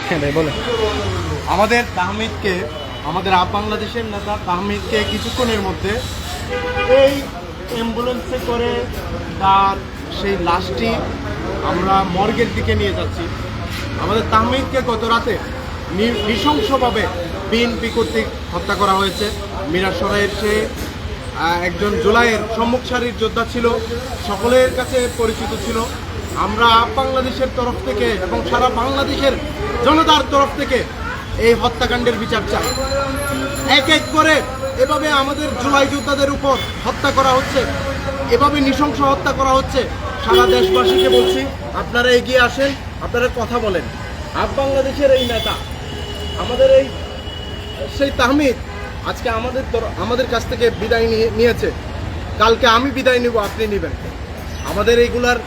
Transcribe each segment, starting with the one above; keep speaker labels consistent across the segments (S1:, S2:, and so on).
S1: হ্যাঁ ভাই বলেন।
S2: আমাদের তাহমিদকে, আমাদের বাংলাদেশের নেতা তাহমিদকে কিছুক্ষণের মধ্যে এই অ্যাম্বুলেন্সে করে তার সেই লাশটি আমরা মর্গের দিকে নিয়ে যাচ্ছি। আমাদের তাহমিদকে গত রাতে নৃশংসভাবে বিএনপি কর্তৃক হত্যা করা হয়েছে। মিরাসরাইয়ের সে একজন জুলাইয়ের সম্মুখ সারির যোদ্ধা ছিল, সকলের কাছে পরিচিত ছিল। আমরা বাংলাদেশের তরফ থেকে এবং সারা বাংলাদেশের জনতার তরফ থেকে এই হত্যাকাণ্ডের বিচার চাই। এক এক করে এভাবে আমাদের জুলাই যোদ্ধাদের উপর হত্যা করা হচ্ছে, এভাবে নৃশংস হত্যা করা হচ্ছে। সারা দেশবাসীকে বলছি, আপনারা এগিয়ে আসেন, আপনারা কথা বলেন। বাংলাদেশের এই নেতা, আমাদের এই সেই তাহমিদ আজকে আমাদের কাছ থেকে বিদায় নিয়েছে। কালকে আমি বিদায় নিব, আপনি নেবেন। আমাদের এইগুলার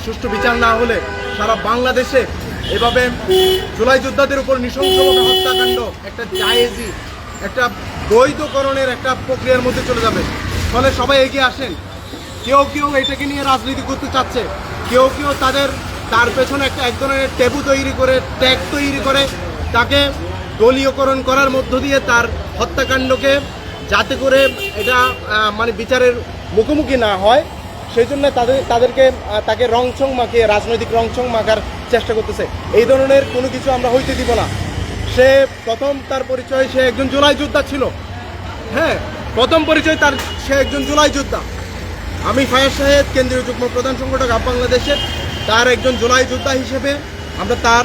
S2: সুষ্ঠু বিচার না হলে সারা বাংলাদেশে এভাবে জুলাই যোদ্ধাদের উপর নৃশংসভাবে হত্যাকাণ্ড একটা জায়েজি, একটা বৈধকরণের একটা প্রক্রিয়ার মধ্যে চলে যাবে। ফলে সবাই এগিয়ে আসেন। কেউ কেউ এটাকে নিয়ে রাজনীতি করতে চাচ্ছে, কেউ কেউ তার পেছনে এক ধরনের ট্যাবু তৈরি করে, ট্যাগ তৈরি করে তাকে দলীয়করণ করার মধ্য দিয়ে তার হত্যাকাণ্ডকে যাতে করে এটা মানে বিচারের মুখোমুখি না হয় সেই জন্য তাকে রংচং মাখিয়ে রাজনৈতিক রংচং মাখার চেষ্টা করতেছে। এই ধরনের কোনো কিছু আমরা হইতে দিব না। সে প্রথম তার পরিচয় সে একজন জুলাই যোদ্ধা ছিল। হ্যাঁ, প্রথম পরিচয় সে একজন জুলাই যোদ্ধা। আমি ফায়াজ সাহেদ, কেন্দ্রীয় যুগ্ম প্রধান সংগঠক বাংলাদেশের, তার একজন জুলাই যোদ্ধা হিসেবে আমরা তার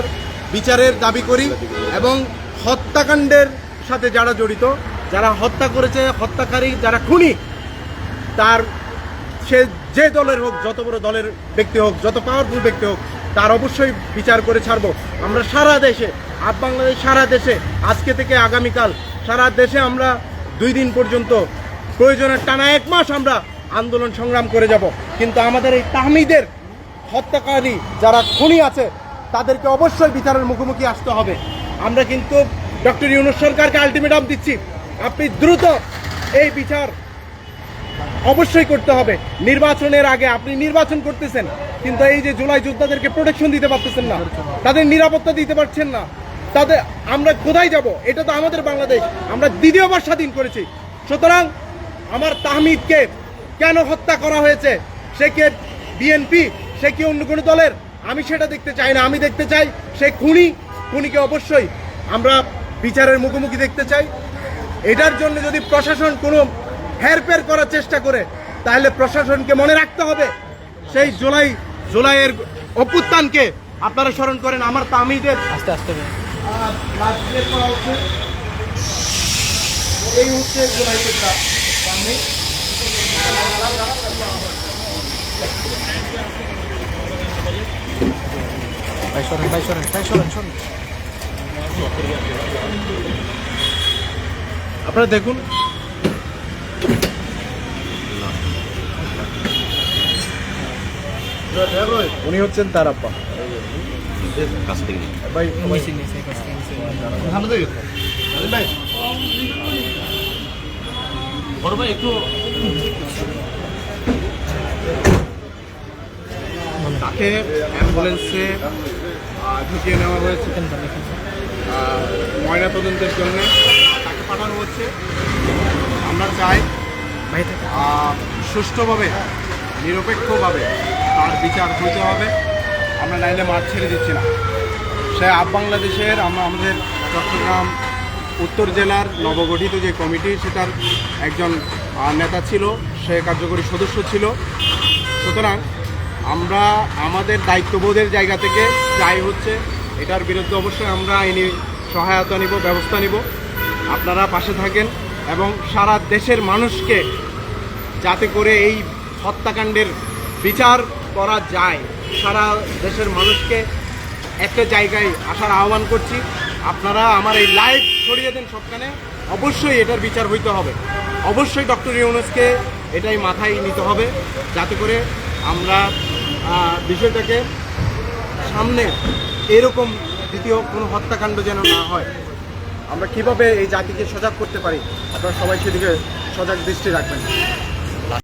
S2: বিচারের দাবি করি এবং হত্যাকাণ্ডের সাথে যারা জড়িত, যারা হত্যা করেছে, হত্যাকারী যারা খুনি, তার সে যে দলের হোক, যত বড় দলের ব্যক্তি হোক, যত পাওয়ারফুল ব্যক্তি হোক, তার অবশ্যই বিচার করে ছাড়বো। আমরা সারা দেশে, বাংলাদেশ সারা দেশে আজকে থেকে আগামীকাল সারা দেশে আমরা 2 দিন পর্যন্ত প্রয়োজনের টানা 1 মাস আমরা আন্দোলন সংগ্রাম করে যাব। কিন্তু আমাদের এই তাহমিদের হত্যাকারী যারা খুনি আছে তাদেরকে অবশ্যই বিচারের মুখোমুখি আসতে হবে। আমরা কিন্তু ডক্টর ইউনূস সরকারকে আলটিমেটাম দিচ্ছি, আপনি দ্রুত এই বিচার অবশ্যই করতে হবে। নির্বাচনের আগে আপনি নির্বাচন করতেছেন, কিন্তু এই যে জুলাই যোদ্ধাদেরকে প্রোটেকশন দিতে পারতেছেন না, তাদের নিরাপত্তা দিতে পারছেন না, আমরা কোথায় যাব? এটা তো আমাদের বাংলাদেশ, আমরা দ্বিতীয়বার স্বাধীন করেছি। সুতরাং আমার তাহমিদকে কেন হত্যা করা হয়েছে, সে কে বিএনপি, সে কি অন্য কোনো দলের, আমি সেটা দেখতে চাই না। আমি দেখতে চাই সে খুনিকে অবশ্যই আমরা বিচারের মুখোমুখি দেখতে চাই। এটার জন্য যদি প্রশাসন কোনো হেরফের করার চেষ্টা করে, তাহলে প্রশাসনকে মনে রাখতে হবে সেই জুলাইয়ের অভ্যুত্থানকে আপনারা স্মরণ করেন। আমার তাহমিদের
S1: আস্তে আস্তে
S2: এই হচ্ছে জুলাই যোদ্ধা তাহমিদ। আপনারা দেখুন, উনি হচ্ছেন তার আব্বা। ভাই বড় ভাই একটু তাকে অ্যাম্বুলেন্সে ঢুকিয়ে নেওয়া হয়েছে ময়নাতদন্তের জন্য, তাকে পাঠানো হচ্ছে। আমরা চাই সুষ্ঠুভাবে, নিরপেক্ষভাবে তার বিচার হইতে হবে। আমরা নাইলে মাঠ ছেড়ে দিচ্ছি না। সে বাংলাদেশের আমাদের চট্টগ্রাম উত্তর জেলার নবগঠিত যে কমিটি, সেটার একজন নেতা ছিল, সে কার্যকরী সদস্য ছিল। সুতরাং আমরা আমাদের দায়িত্ববোধের জায়গা থেকে চাই হচ্ছে এটার বিরুদ্ধে অবশ্যই আমরা আইনি সহায়তা নিব, ব্যবস্থা নিব। আপনারা পাশে থাকেন এবং সারা দেশের মানুষকে যাতে করে এই হত্যাকাণ্ডের বিচার করা যায়, সারা দেশের মানুষকে একটা জায়গায় আসার আহ্বান করছি। আপনারা আমার এই লাইভ ছড়িয়ে দেন সবখানে। অবশ্যই এটার বিচার হইতে হবে। অবশ্যই ডক্টর ইউনূসকে এটাই মাথায় নিতে হবে, যাতে করে আমরা বিষয়টাকে সামনে এরকম দ্বিতীয় কোনো হত্যাকাণ্ড যেন না হয়। আমরা কিভাবে এই জাতিকে সজাগ করতে পারি, আপনারা সবাই সেদিকে সজাগ দৃষ্টি রাখবেন।